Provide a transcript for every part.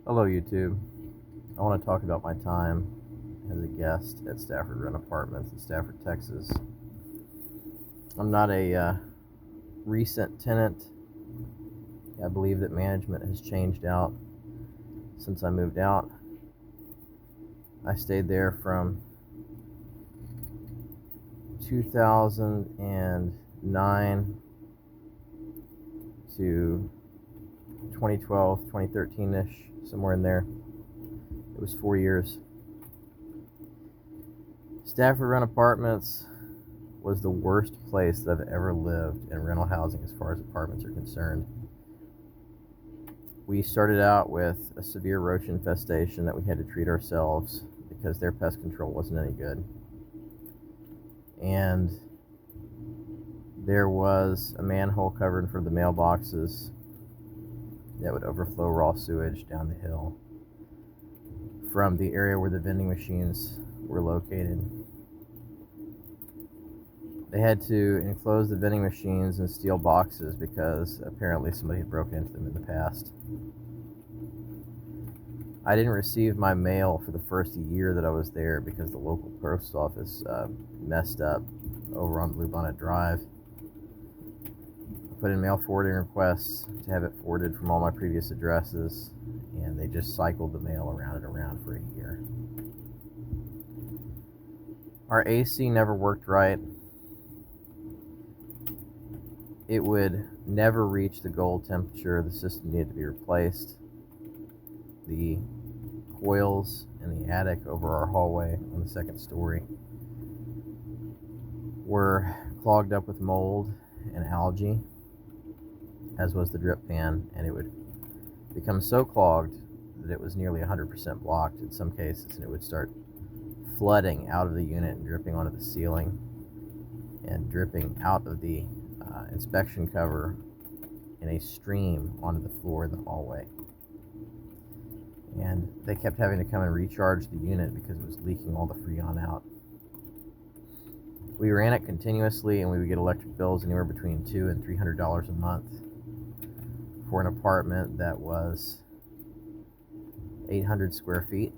Hello YouTube. I want to talk about my time as a guest at Stafford Rent Apartments in Stafford, Texas. I'm not a recent tenant. I believe that management has changed out since I moved out. I stayed there from 2009 to 2012, 2013-ish, somewhere in there. It was 4 years. Stafford Rent Apartments was the worst place that I've ever lived in rental housing as far as apartments are concerned. We started out with a severe roach infestation that we had to treat ourselves because their pest control wasn't any good. And there was a manhole covered in front of the mailboxes that would overflow raw sewage down the hill from the area where the vending machines were located. They had to enclose the vending machines in steel boxes because apparently somebody had broken into them in the past. I didn't receive my mail for the first year that I was there because the local post office messed up over on Bluebonnet Drive. I put in mail forwarding requests to have it forwarded from all my previous addresses, and they just cycled the mail around and around for a year. Our AC never worked right. It would never reach the goal temperature. The system needed to be replaced. The coils in the attic over our hallway on the second story were clogged up with mold and algae, as was the drip pan, and it would become so clogged that it was nearly 100% blocked in some cases, and it would start flooding out of the unit and dripping onto the ceiling and dripping out of the inspection cover in a stream onto the floor in the hallway. And they kept having to come and recharge the unit because it was leaking all the Freon out. We ran it continuously, and we would get electric bills anywhere between $200 and $300 a month for an apartment that was 800 square feet.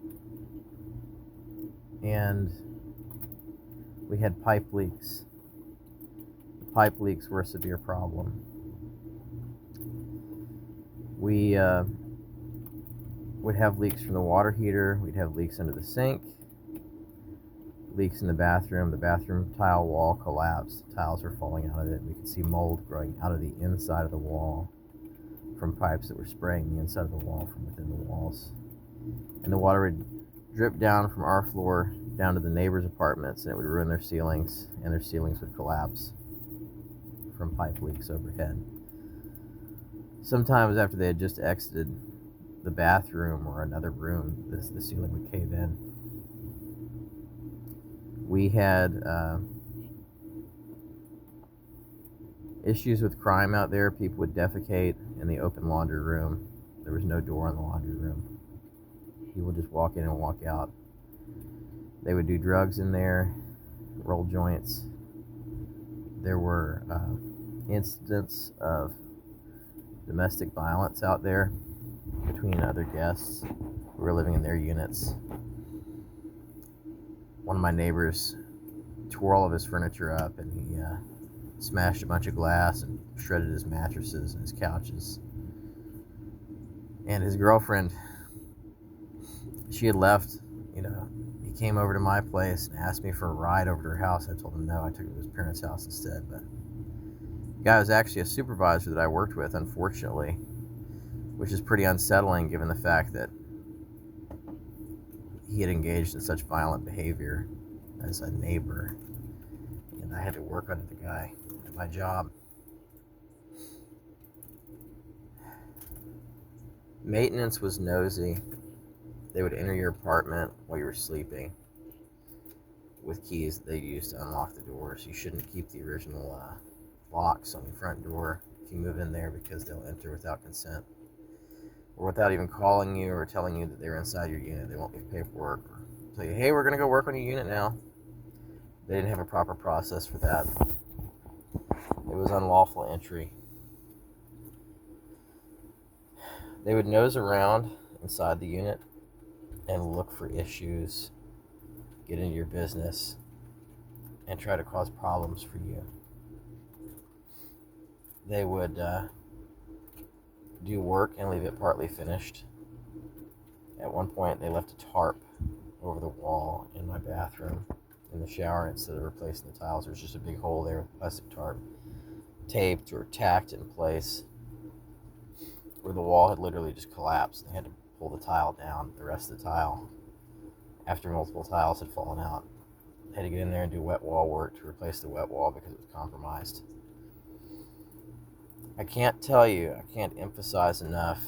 And we had pipe leaks. The pipe leaks were a severe problem. We would have leaks from the water heater. We'd have leaks under the sink, leaks in the bathroom. The bathroom tile wall collapsed. The tiles were falling out of it. We could see mold growing out of the inside of the wall from pipes that were spraying the inside of the wall from within the walls. And the water would drip down from our floor down to the neighbors' apartments, and it would ruin their ceilings, and their ceilings would collapse from pipe leaks overhead. Sometimes after they had just exited the bathroom or another room, the ceiling would cave in. We had issues with crime out there. People would defecate in the open laundry room. There was no door in the laundry room. People would just walk in and walk out. They would do drugs in there, roll joints. There were incidents of domestic violence out there between other guests who were living in their units. One of my neighbors tore all of his furniture up, and he smashed a bunch of glass and shredded his mattresses and his couches. And his girlfriend, she had left. He came over to my place and asked me for a ride over to her house. I told him no. I took him to his parents' house instead. But the guy was actually a supervisor that I worked with, unfortunately, which is pretty unsettling given the fact that he had engaged in such violent behavior as a neighbor, and I had to work under the guy at my job. Maintenance was nosy. They would enter your apartment while you were sleeping with keys that they used to unlock the doors. You shouldn't keep the original locks on the front door if you move in there, because they'll enter without consent, or without even calling you or telling you that they're inside your unit. They won't leave paperwork or tell you, hey, we're going to go work on your unit now. They didn't have a proper process for that. It was unlawful entry. They would nose around inside the unit and look for issues, get into your business, and try to cause problems for you. They would do work and leave it partly finished. At one point, they left a tarp over the wall in my bathroom in the shower. Instead of replacing the tiles, there was just a big hole there with a plastic tarp taped or tacked in place where the wall had literally just collapsed. They had to pull the tile down, the rest of the tile, after multiple tiles had fallen out. They had to get in there and do wet wall work to replace the wet wall because it was compromised. I can't emphasize enough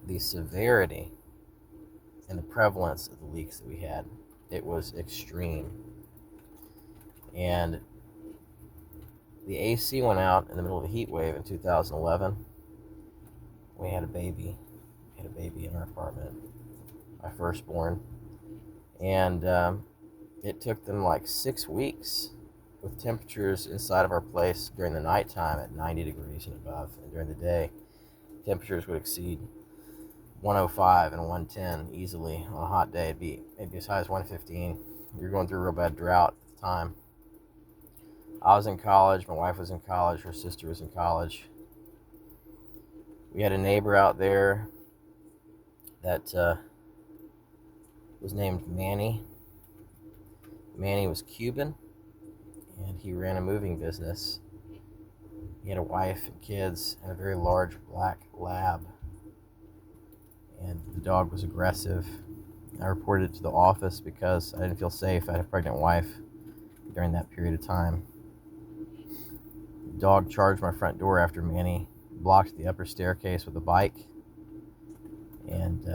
the severity and the prevalence of the leaks that we had. It was extreme. And the AC went out in the middle of a heat wave in 2011. We had a baby. We had a baby in our apartment, my firstborn. And it took them like 6 weeks with temperatures inside of our place during the nighttime at 90 degrees and above. And during the day, temperatures would exceed 105 and 110 easily. On a hot day, it'd be as high as 115. We were going through a real bad drought at the time. I was in college, my wife was in college, her sister was in college. We had a neighbor out there that was named Manny. Manny was Cuban, and he ran a moving business. He had a wife and kids and a very large black lab. And the dog was aggressive. I reported it to the office because I didn't feel safe. I had a pregnant wife during that period of time. The dog charged my front door after Manny blocked the upper staircase with a bike. And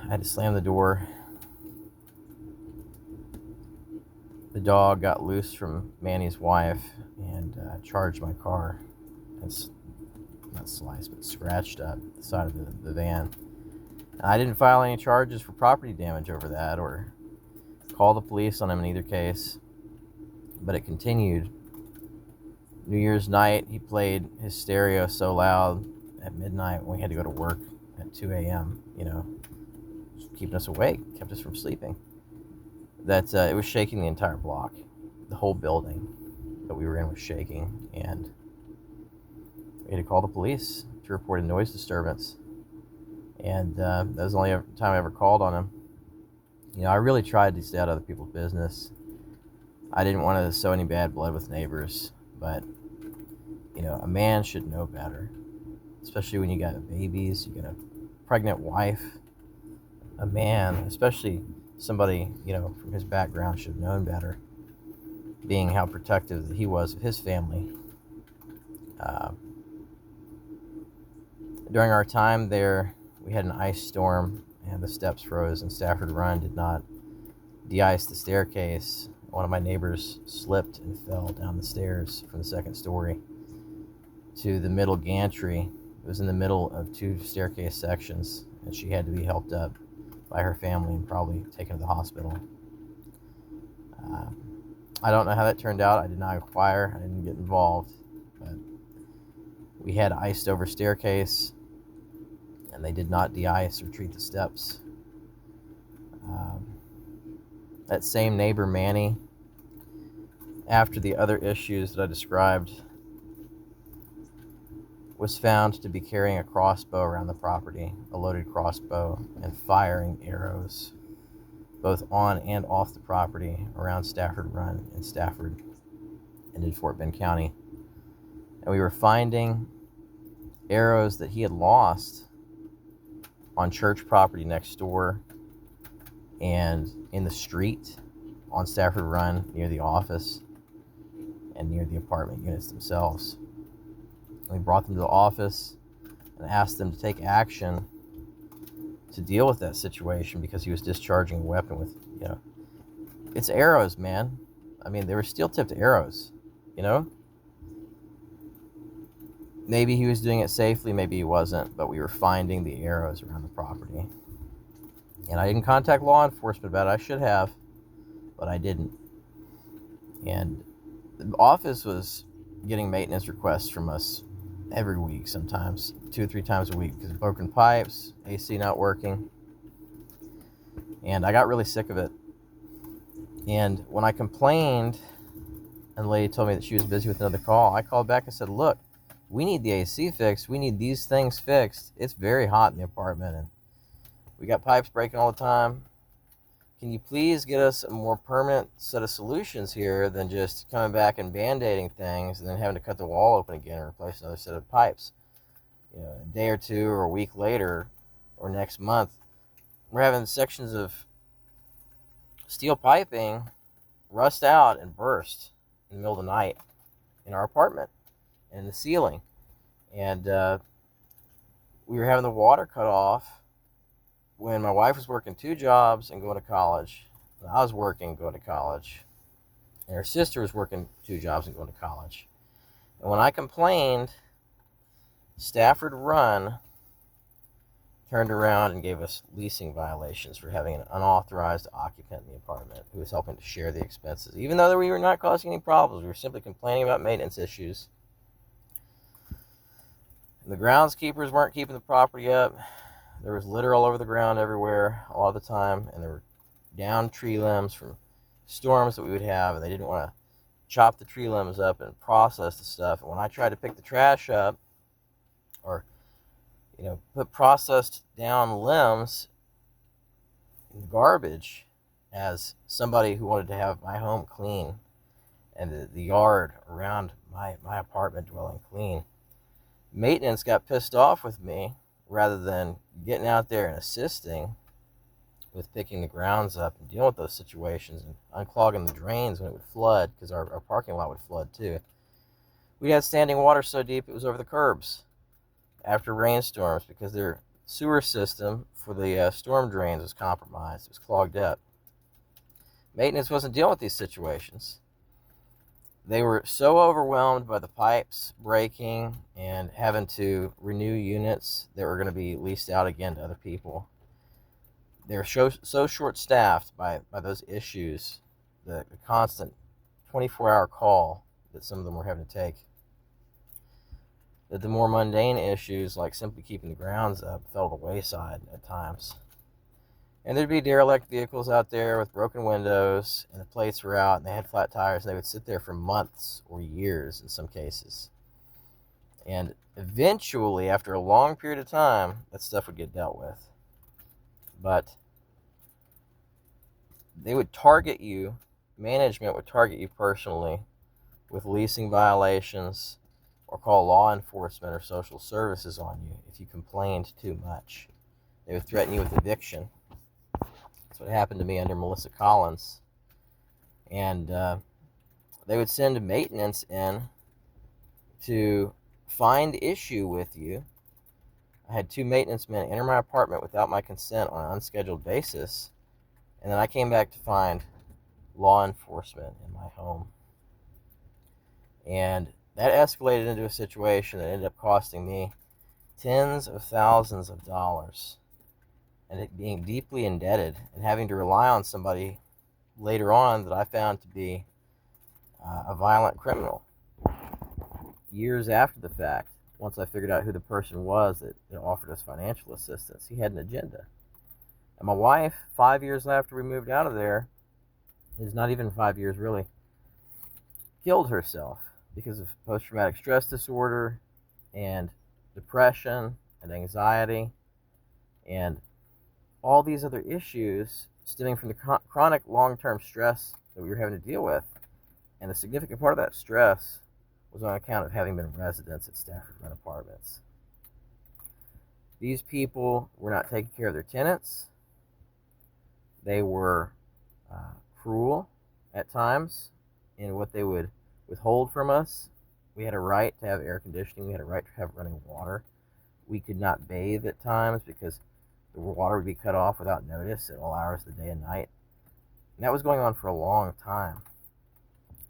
I had to slam the door. The dog got loose from Manny's wife and charged my car. It's not sliced, but scratched up the side of the van. And I didn't file any charges for property damage over that or call the police on him in either case. But it continued. New Year's night, he played his stereo so loud at midnight when we had to go to work at 2 a.m., keeping us awake, kept us from sleeping, that it was shaking the entire block. The whole building that we were in was shaking, and we had to call the police to report a noise disturbance. And that was the only time I ever called on him. I really tried to stay out of other people's business. I didn't want to sow any bad blood with neighbors, but a man should know better, especially when you got babies, you got a pregnant wife. A man, especially somebody, from his background, should have known better, being how protective he was of his family. During our time there, we had an ice storm, and the steps froze, and Stafford Run did not de-ice the staircase. One of my neighbors slipped and fell down the stairs from the second story to the middle gantry. It was in the middle of two staircase sections, and she had to be helped up by her family and probably taken to the hospital. I don't know how that turned out. I did not inquire. I didn't get involved. But we had iced over staircase, and they did not de-ice or treat the steps. That same neighbor, Manny, after the other issues that I described, was found to be carrying a crossbow around the property, a loaded crossbow, and firing arrows both on and off the property around Stafford Run in Stafford and in Fort Bend County. And we were finding arrows that he had lost on church property next door and in the street on Stafford Run near the office and near the apartment units themselves. And we brought them to the office and asked them to take action to deal with that situation because he was discharging a weapon with, it's arrows, man. I mean, they were steel-tipped arrows, Maybe he was doing it safely, maybe he wasn't, but we were finding the arrows around the property. And I didn't contact law enforcement about it. I should have, but I didn't. And the office was getting maintenance requests from us every week, sometimes 2 or 3 times a week, because of broken pipes, AC not working. And I got really sick of it. And when I complained, and the lady told me that she was busy with another call, I called back and said, look, we need the AC fixed. We need these things fixed. It's very hot in the apartment, and we got pipes breaking all the time. Can you please get us a more permanent set of solutions here than just coming back and band-aiding things and then having to cut the wall open again and replace another set of pipes? A day or two or a week later or next month, we're having sections of steel piping rust out and burst in the middle of the night in our apartment and in the ceiling. And we were having the water cut off when my wife was working 2 jobs and going to college, and I was working, going to college, and her sister was working 2 jobs and going to college. And when I complained, Stafford turned around and gave us leasing violations for having an unauthorized occupant in the apartment who was helping to share the expenses. Even though we were not causing any problems, we were simply complaining about maintenance issues. And the groundskeepers weren't keeping the property up. There was litter all over the ground everywhere, a lot of the time, and there were downed tree limbs from storms that we would have, and they didn't want to chop the tree limbs up and process the stuff. And when I tried to pick the trash up, or put processed down limbs in the garbage, as somebody who wanted to have my home clean and the yard around my apartment dwelling clean, maintenance got pissed off with me rather than getting out there and assisting with picking the grounds up and dealing with those situations and unclogging the drains when it would flood, because our parking lot would flood too. We had standing water so deep it was over the curbs after rainstorms because their sewer system for the storm drains was compromised. It was clogged up. Maintenance wasn't dealing with these situations. They were so overwhelmed by the pipes breaking and having to renew units that were going to be leased out again to other people. They were so short-staffed by those issues, the constant 24-hour call that some of them were having to take, that the more mundane issues, like simply keeping the grounds up, fell to the wayside at times. And there'd be derelict vehicles out there with broken windows, and the plates were out, and they had flat tires, and they would sit there for months or years in some cases. And eventually, after a long period of time, that stuff would get dealt with. But they would target you, management would target you personally with leasing violations, or call law enforcement or social services on you if you complained too much. They would threaten you with eviction. That's what happened to me under Melissa Collins. And they would send maintenance in to find issue with you. I had 2 maintenance men enter my apartment without my consent on an unscheduled basis, and then I came back to find law enforcement in my home. And that escalated into a situation that ended up costing me tens of thousands of dollars, and it being deeply indebted and having to rely on somebody later on that I found to be a violent criminal. Years after the fact, once I figured out who the person was that offered us financial assistance, he had an agenda. And my wife, 5 years after we moved out of there, is not even 5 years really, killed herself because of post-traumatic stress disorder and depression and anxiety and all these other issues stemming from the chronic long-term stress that we were having to deal with. And a significant part of that stress was on account of having been residents at Stafford Rent Apartments. These people were not taking care of their tenants. They were cruel at times in what they would withhold from us. We had a right to have air conditioning. We had a right to have running water. We could not bathe at times because the water would be cut off without notice at all hours of the day and night. And that was going on for a long time.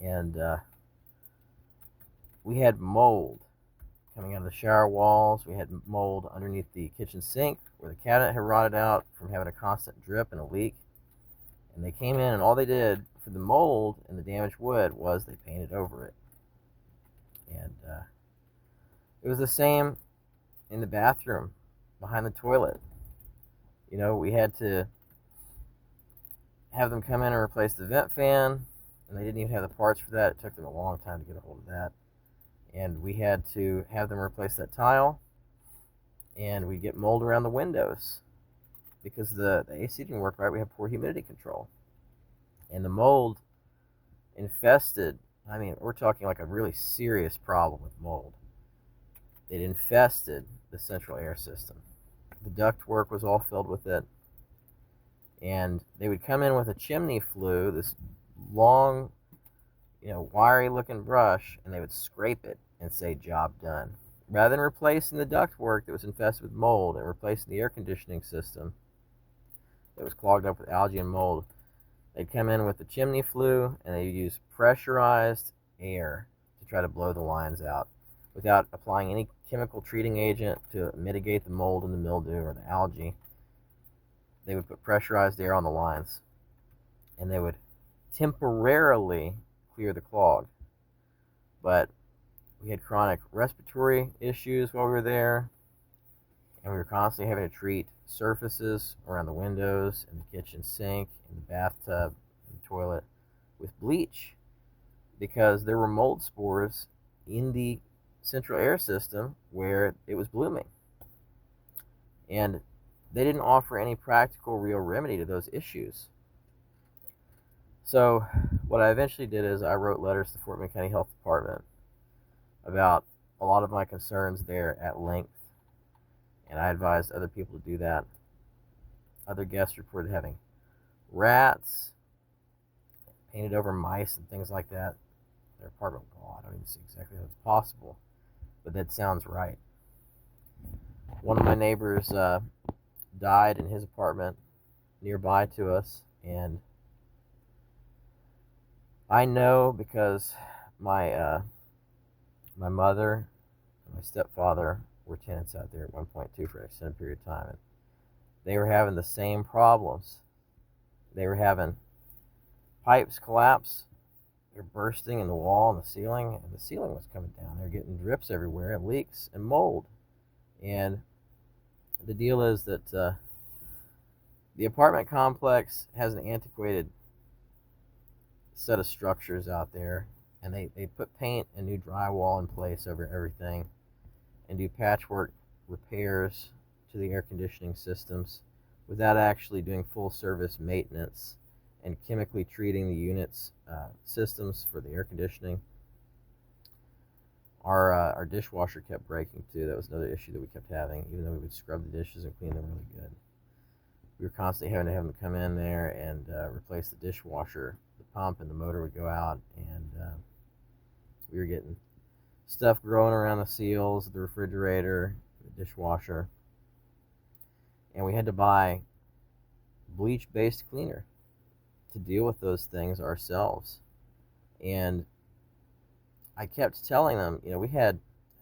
And we had mold coming out of the shower walls. We had mold underneath the kitchen sink where the cabinet had rotted out from having a constant drip and a leak. And they came in, and all they did for the mold and the damaged wood was they painted over it. And It was the same in the bathroom behind the toilet. We had to have them come in and replace the vent fan, and they didn't even have the parts for that. It took them a long time to get a hold of that. And we had to have them replace that tile, and we get mold around the windows because the AC didn't work right. We have poor humidity control, and the mold infested. I mean, we're talking like a really serious problem with mold. It infested the central air system. The ductwork was all filled with it, and they would come in with a chimney flue, this long, wiry looking brush, and they would scrape it and say, job done. Rather than replacing the ductwork that was infested with mold and replacing the air conditioning system that was clogged up with algae and mold, they'd come in with the chimney flue and they'd use pressurized air to try to blow the lines out without applying any chemical treating agent to mitigate the mold and the mildew or the algae. They would put pressurized air on the lines, and they would temporarily clear the clog. But we had chronic respiratory issues while we were there, and we were constantly having to treat surfaces around the windows, in the kitchen sink, in the bathtub, in the toilet with bleach because there were mold spores in the central air system where it was blooming. And they didn't offer any practical, real remedy to those issues. So what I eventually did is I wrote letters to the Fort Meade County Health Department about a lot of my concerns there at length, and I advised other people to do that. Other guests reported having rats, painted over mice and things like that. Their apartment, I don't even see exactly how it's possible, but that sounds right. One of my neighbors died in his apartment nearby to us, and I know because my mother and my stepfather were tenants out there at one point too for an extended period of time, and they were having the same problems. They were having pipes collapse. They're bursting in the wall and the ceiling was coming down. They're getting drips everywhere and leaks and mold. And the deal is that the apartment complex has an antiquated set of structures out there, and they put paint and new drywall in place over everything and do patchwork repairs to the air conditioning systems without actually doing full service maintenance and chemically treating the units systems for the air conditioning. Our dishwasher kept breaking too. That was another issue that we kept having, even though we would scrub the dishes and clean them really good. We were constantly having to have them come in there and replace the dishwasher. The pump and the motor would go out, and we were getting stuff growing around the seals, the refrigerator, the dishwasher, and we had to buy bleach-based cleaner to deal with those things ourselves. And I kept telling them, we had,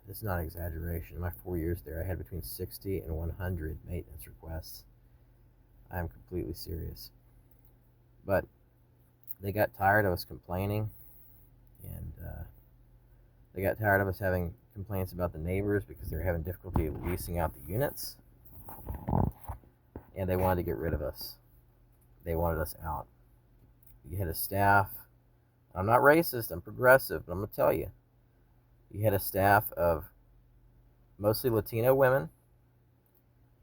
this is not exaggeration, in my 4 years there, I had between 60 and 100 maintenance requests. I'm completely serious. But they got tired of us complaining, and they got tired of us having complaints about the neighbors because they were having difficulty leasing out the units, and they wanted to get rid of us. They wanted us out. You had a staff, I'm not racist, I'm progressive, but I'm going to tell you, you had a staff of mostly Latino women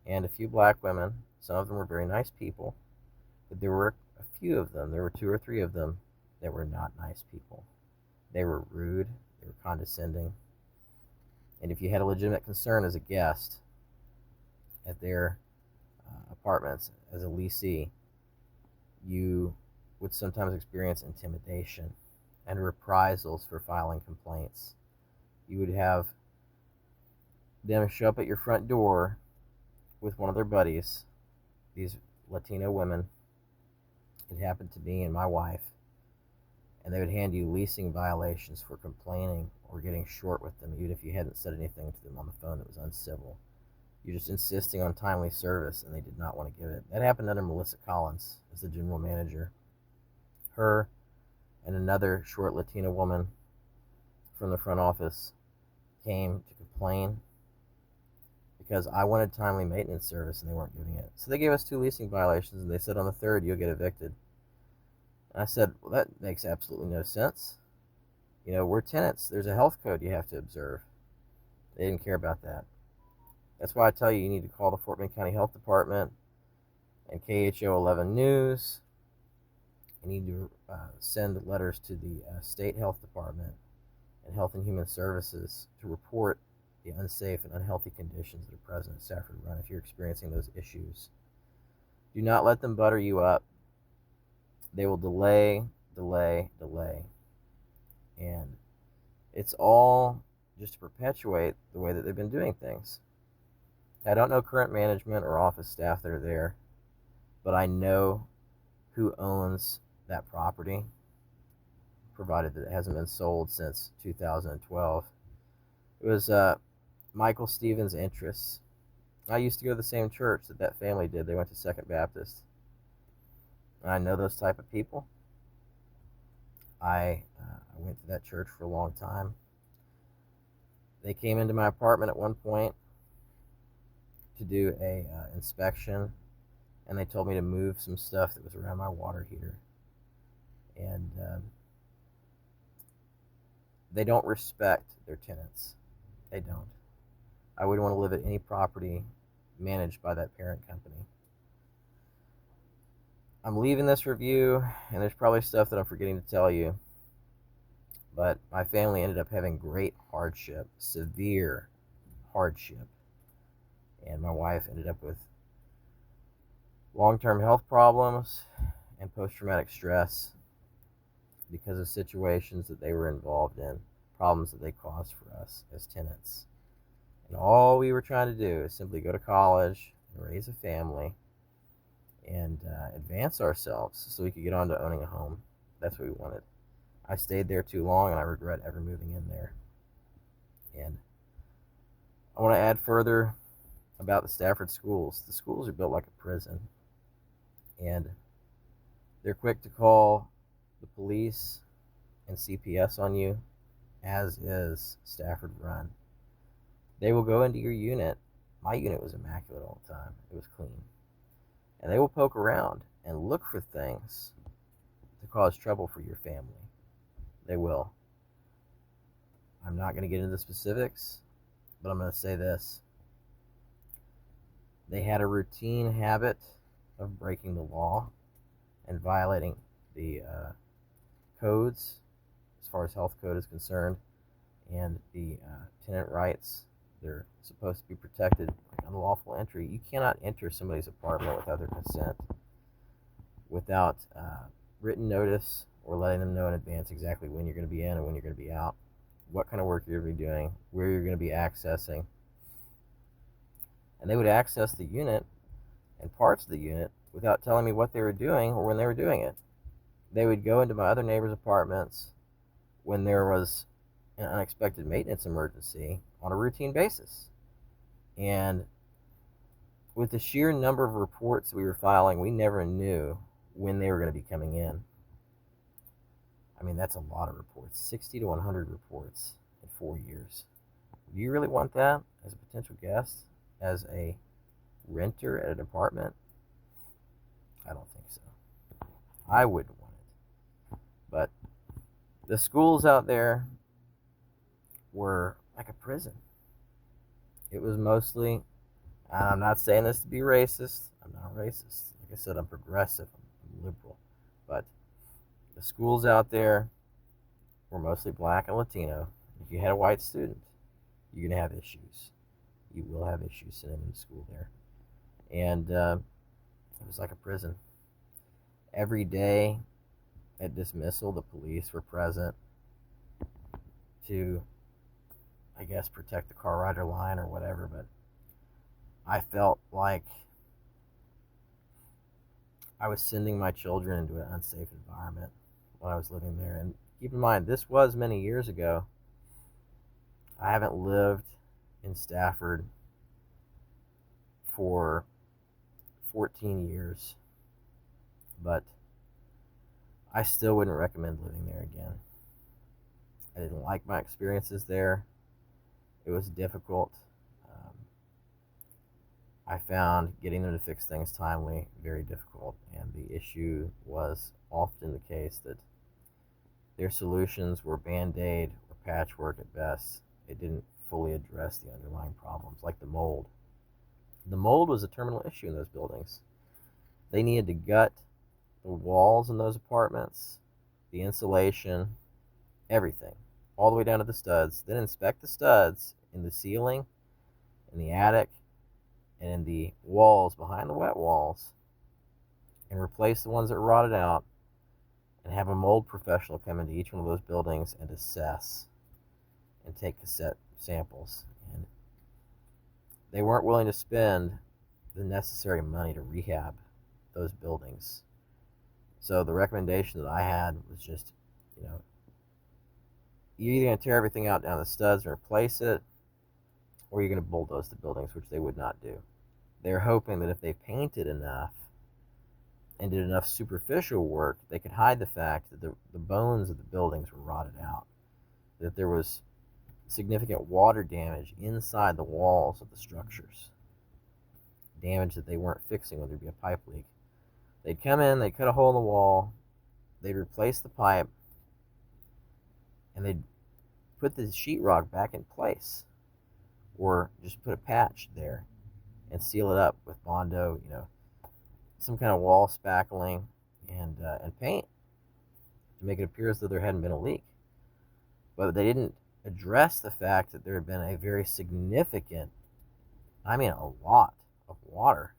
and a few black women. Some of them were very nice people, but there were a few of them, there were 2 or 3 of them that were not nice people. They were rude, they were condescending, and if you had a legitimate concern as a guest at their apartments as a leasee, you would sometimes experience intimidation and reprisals for filing complaints. You would have them show up at your front door with one of their buddies, these Latino women. It happened to me and my wife, and they would hand you leasing violations for complaining or getting short with them, even if you hadn't said anything to them on the phone that was uncivil. You're just insisting on timely service, and they did not want to give it. That happened under Melissa Collins as the general manager. Her and another short Latina woman from the front office came to complain because I wanted timely maintenance service and they weren't giving it. So they gave us 2 leasing violations and they said on the 3rd you'll get evicted. And I said, well, that makes absolutely no sense. We're tenants. There's a health code you have to observe. They didn't care about that. That's why I tell you, you need to call the Fort Bend County Health Department and KHO 11 News. You need to send letters to the State Health Department and Health and Human Services to report the unsafe and unhealthy conditions that are present at Stafford Run if you're experiencing those issues. Do not let them butter you up. They will delay. And it's all just to perpetuate the way that they've been doing things. I don't know current management or office staff that are there, but I know who owns that property, provided that it hasn't been sold since 2012. It was Michael Stevens' Interests. I used to go to the same church that family did. They went to Second Baptist. And I know those type of people. I went to that church for a long time. They came into my apartment at one point to do a inspection, and they told me to move some stuff that was around my water heater. And they don't respect their tenants. They don't. I wouldn't want to live at any property managed by that parent company. I'm leaving this review, and there's probably stuff that I'm forgetting to tell you, but my family ended up having great hardship, severe hardship, and my wife ended up with long-term health problems and post-traumatic stress because of situations that they were involved in, problems that they caused for us as tenants. And all we were trying to do is simply go to college and raise a family and advance ourselves so we could get on to owning a home. That's what we wanted. I stayed there too long, and I regret ever moving in there. And I want to add further about the Stafford schools. The schools are built like a prison, and they're quick to call the police and CPS on you, as is Stafford Run. They will go into your unit. My unit was immaculate all the time. It was clean. And they will poke around and look for things to cause trouble for your family. They will. I'm not going to get into the specifics, but I'm going to say this. They had a routine habit of breaking the law and violating the codes as far as health code is concerned, and the tenant rights. They're supposed to be protected, like unlawful entry. You cannot enter somebody's apartment without their consent, without written notice, or letting them know in advance exactly when you're going to be in and when you're going to be out, what kind of work you're going to be doing, where you're going to be accessing. And they would access the unit and parts of the unit without telling me what they were doing or when they were doing it. They would go into my other neighbors' apartments when there was an unexpected maintenance emergency on a routine basis. And with the sheer number of reports we were filing, we never knew when they were going to be coming in. I mean, that's a lot of reports, 60 to 100 reports in 4 years. Do you really want that as a potential guest, as a renter at an apartment? I don't think so. I wouldn't want it. But the schools out there were like a prison. It was mostly, and I'm not saying this to be racist. I'm not racist. Like I said, I'm progressive. I'm liberal. But the schools out there were mostly black and Latino. If you had a white student, you're going to have issues. You will have issues sending them to school there. And it was like a prison. Every day at dismissal, the police were present to, I guess, protect the car rider line or whatever. But I felt like I was sending my children into an unsafe environment when I was living there. And keep in mind, this was many years ago. I haven't lived in Stafford for 14 years, but I still wouldn't recommend living there again. I didn't like my experiences there. It was difficult. Um, I found getting them to fix things timely very difficult, and the issue was often the case that their solutions were band-aid or patchwork at best. It didn't fully address the underlying problems, like the mold. The mold was a terminal issue in those buildings. They needed to gut the walls in those apartments, the insulation, everything, all the way down to the studs. Then inspect the studs in the ceiling, in the attic, and in the walls behind the wet walls, and replace the ones that rotted out, and have a mold professional come into each one of those buildings and assess and take cassette samples. And they weren't willing to spend the necessary money to rehab those buildings. So the recommendation that I had was just, you're either going to tear everything out down the studs and replace it, or you're going to bulldoze the buildings, which they would not do. They're hoping that if they painted enough and did enough superficial work, they could hide the fact that the bones of the buildings were rotted out, that there was significant water damage inside the walls of the structures, damage that they weren't fixing when there'd be a pipe leak. They'd come in, they'd cut a hole in the wall, they'd replace the pipe, and they'd put the sheetrock back in place, or just put a patch there and seal it up with Bondo, some kind of wall spackling and paint to make it appear as though there hadn't been a leak. But they didn't address the fact that there had been a very significant, a lot of water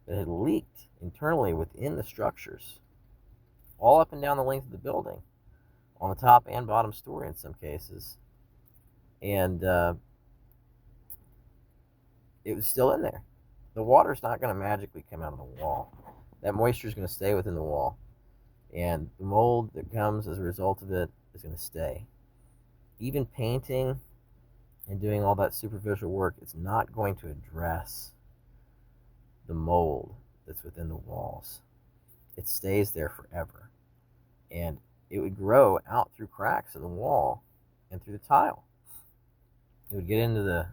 that had leaked internally within the structures, all up and down the length of the building, on the top and bottom story in some cases. And it was still in there. The water's not going to magically come out of the wall. That moisture is going to stay within the wall. And the mold that comes as a result of it is going to stay. Even painting and doing all that superficial work is not going to address the mold that's within the walls. It stays there forever. And it would grow out through cracks in the wall and through the tile. It would get into the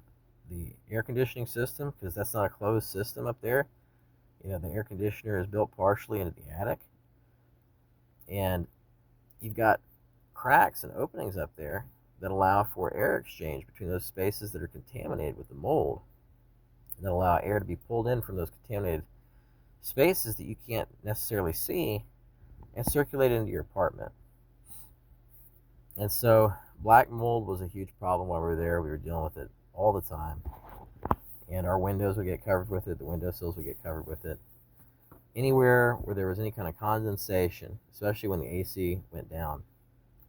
air conditioning system, because that's not a closed system up there. The air conditioner is built partially into the attic, and you've got cracks and openings up there that allow for air exchange between those spaces that are contaminated with the mold, and that allow air to be pulled in from those contaminated spaces that you can't necessarily see and circulate into your apartment. And so black mold was a huge problem while we were there. We were dealing with it all the time, and our windows would get covered with it, the windowsills would get covered with it. Anywhere where there was any kind of condensation, especially when the AC went down,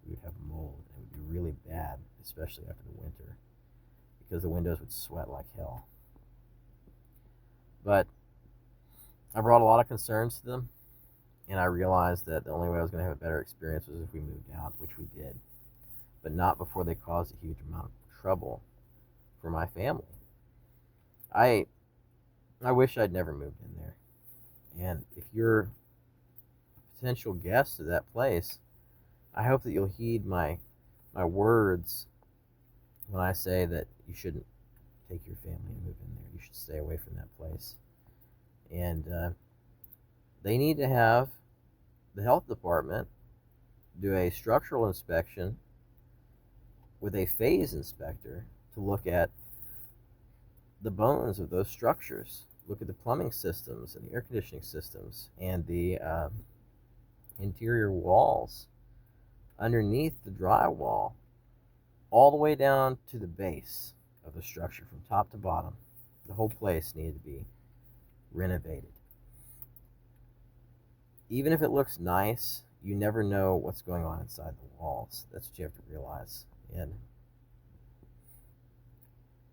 we would have mold. It would be really bad, especially after the winter, because the windows would sweat like hell. But I brought a lot of concerns to them, and I realized that the only way I was going to have a better experience was if we moved out, which we did, but not before they caused a huge amount of trouble for my family. I wish I'd never moved in there. And if you're a potential guest of that place, I hope that you'll heed my words when I say that you shouldn't take your family and move in there. You should stay away from that place. And they need to have the health department do a structural inspection with a phase inspector to look at the bones of those structures, look at the plumbing systems and the air conditioning systems and the interior walls underneath the drywall, all the way down to the base of the structure from top to bottom. The whole place needed to be renovated. Even if it looks nice, you never know what's going on inside the walls. That's what you have to realize. And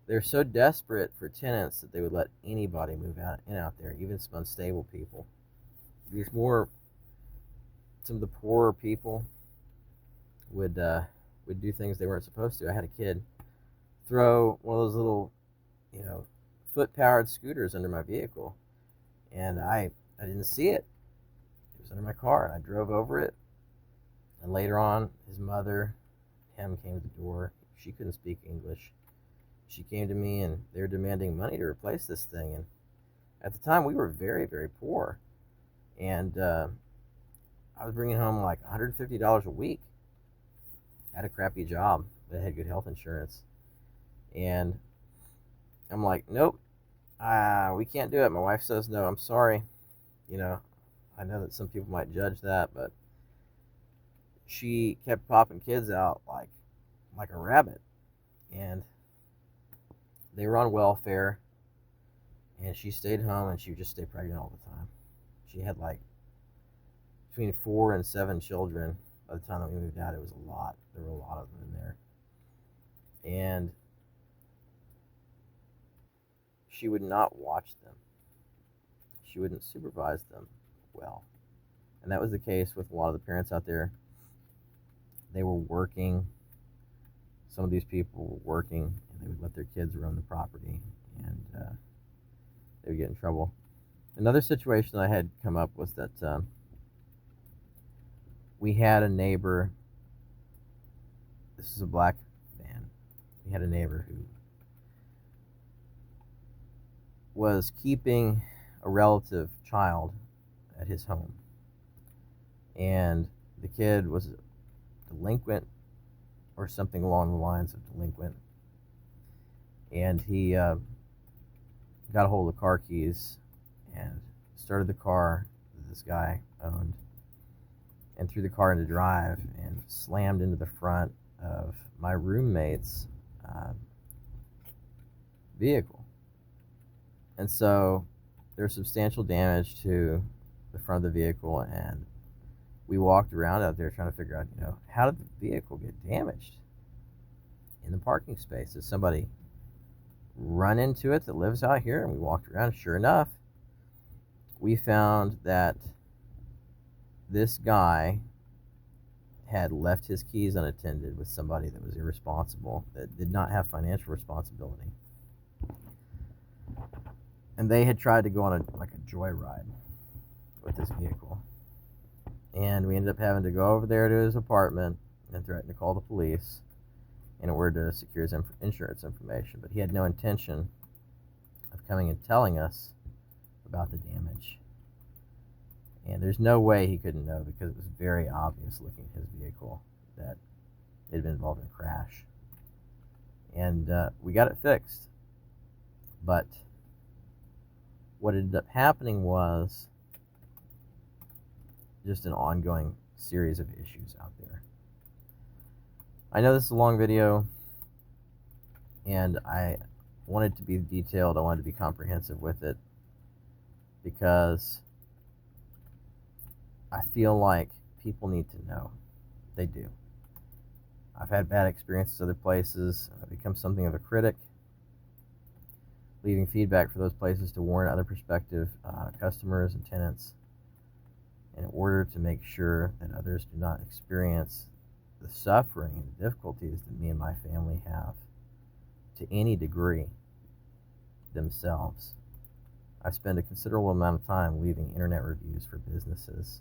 they're so desperate for tenants that they would let anybody move out there, even some unstable people. Some of the poorer people would do things they weren't supposed to. I had a kid throw one of those little, foot-powered scooters under my vehicle, and I didn't see it. It was under my car, and I drove over it. And later on, his mother, him, came to the door. She couldn't speak English. She came to me and they were demanding money to replace this thing. And at the time, we were very, very poor. And I was bringing home like $150 a week. I had a crappy job, but I had good health insurance. And I'm like, nope, we can't do it. My wife says no. I'm sorry. You know, I know that some people might judge that, but she kept popping kids out like a rabbit, and they were on welfare. And she stayed home, and she would just stay pregnant all the time. She had like between 4 and 7 children. By the time that we moved out, it was a lot. There were a lot of them in there, and she would not watch them. She wouldn't supervise them well. And that was the case with a lot of the parents out there. They were working. Some of these people were working, and they would let their kids run the property, and they would get in trouble. Another situation I had come up was that we had a neighbor. This is a black man. We had a neighbor who was keeping a relative child at his home, and the kid was delinquent or something along the lines of delinquent, and he got a hold of the car keys and started the car that this guy owned and threw the car into drive and slammed into the front of my roommate's vehicle. And so there's substantial damage to the front of the vehicle, and we walked around out there trying to figure out, how did the vehicle get damaged in the parking space? Did somebody run into it that lives out here? And we walked around. Sure enough, we found that this guy had left his keys unattended with somebody that was irresponsible, that did not have financial responsibility. And they had tried to go on a joyride with this vehicle. And we ended up having to go over there to his apartment and threaten to call the police in order to secure his insurance information. But he had no intention of coming and telling us about the damage. And there's no way he couldn't know, because it was very obvious looking at his vehicle that it had been involved in a crash. And we got it fixed. But what ended up happening was just an ongoing series of issues out there. I know this is a long video, and I wanted to be detailed. I wanted to be comprehensive with it, because I feel like people need to know. They do. I've had bad experiences other places. I've become something of a critic, leaving feedback for those places to warn other prospective customers and tenants in order to make sure that others do not experience the suffering and difficulties that me and my family have to any degree themselves. I spend a considerable amount of time leaving internet reviews for businesses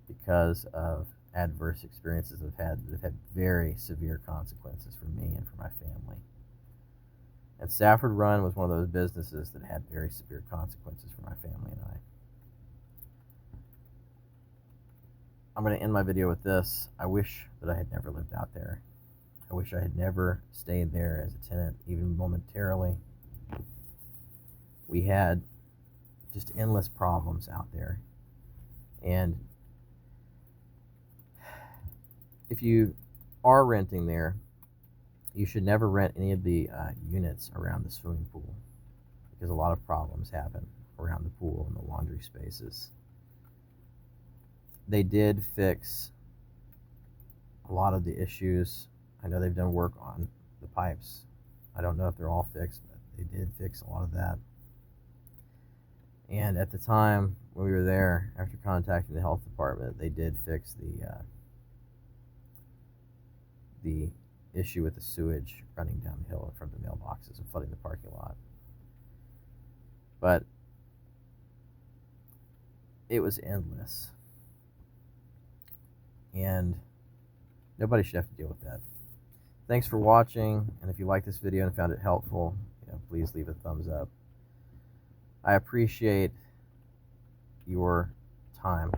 because of adverse experiences I've had that have had very severe consequences for me and for my family. And Stafford Run was one of those businesses that had very severe consequences for my family and I. I'm going to end my video with this. I wish that I had never lived out there. I wish I had never stayed there as a tenant, even momentarily. We had just endless problems out there. And if you are renting there, you should never rent any of the units around the swimming pool, because a lot of problems happen around the pool and the laundry spaces. They did fix a lot of the issues. I know they've done work on the pipes. I don't know if they're all fixed, but they did fix a lot of that. And at the time when we were there, after contacting the health department, they did fix the issue with the sewage running down the hill in front of the mailboxes and flooding the parking lot. But it was endless. And nobody should have to deal with that. Thanks for watching, and if you liked this video and found it helpful, please leave a thumbs up. I appreciate your time.